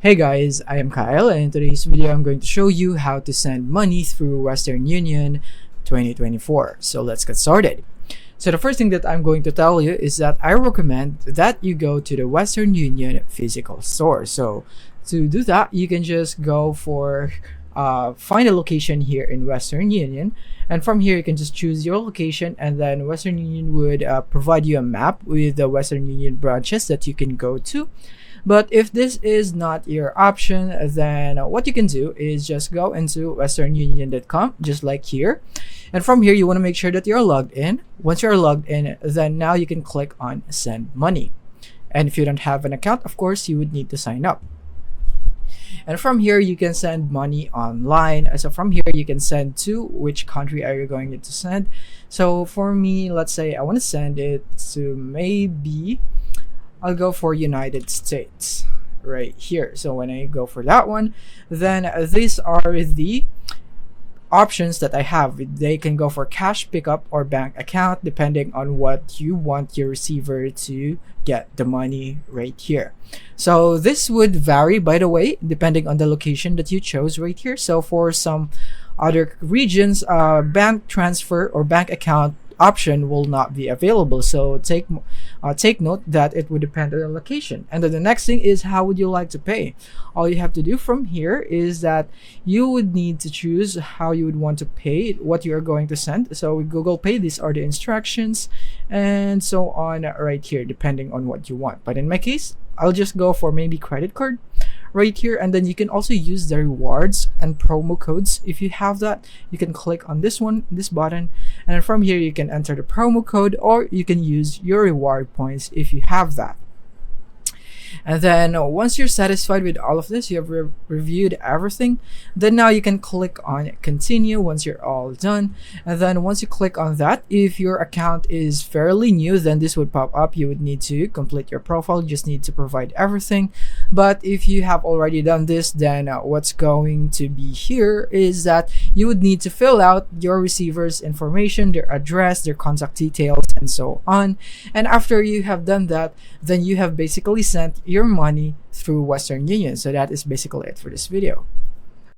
Hey guys, I am Kyle, and in today's video I'm going to show you how to send money through Western Union 2024. So let's get started. So the first thing that I'm going to tell you is that I recommend that you go to the Western Union physical store. So to do that, you can just go for find a location here in Western Union, and from here you can just choose your location, and then Western Union would provide you a map with the Western Union branches that you can go to. But if this is not your option, then what you can do is just go into westernunion.com, just like here. And from here, you want to make sure that you're logged in. Once you're logged in, then now you can click on send money. And if you don't have an account, of course, you would need to sign up. And from here, you can send money online. So from here, you can send to which country are you going to send. So for me, let's say I want to send it to maybe I'll go for United States right here. So when I go for that one, then these are the options that I have. They can go for cash pickup or bank account depending on what you want your receiver to get the money right here. So this would vary, by the way, depending on the location that you chose right here. So for some other regions, bank transfer or bank account option will not be available, so take note that it would depend on the location. And then the next thing is, how would you like to pay? All you have to do from here is that you would need to choose how you would want to pay, what you are going to send. So with Google Pay, these are the instructions and so on right here, depending on what you want. But in my case, I'll just go for maybe credit card right here. And then you can also use the rewards and promo codes. If you have that, you can click on this button, and from here you can enter the promo code, or you can use your reward points if you have that. And then once you're satisfied with all of this, you have reviewed everything, then now you can click on continue once you're all done. And then once you click on that, if your account is fairly new, then this would pop up. You would need to complete your profile, you just need to provide everything. But if you have already done this, then what's going to be here is that you would need to fill out your receiver's information, their address, their contact details, and so on. And after you have done that, then you have basically sent your money through Western Union. So that is basically it for this video.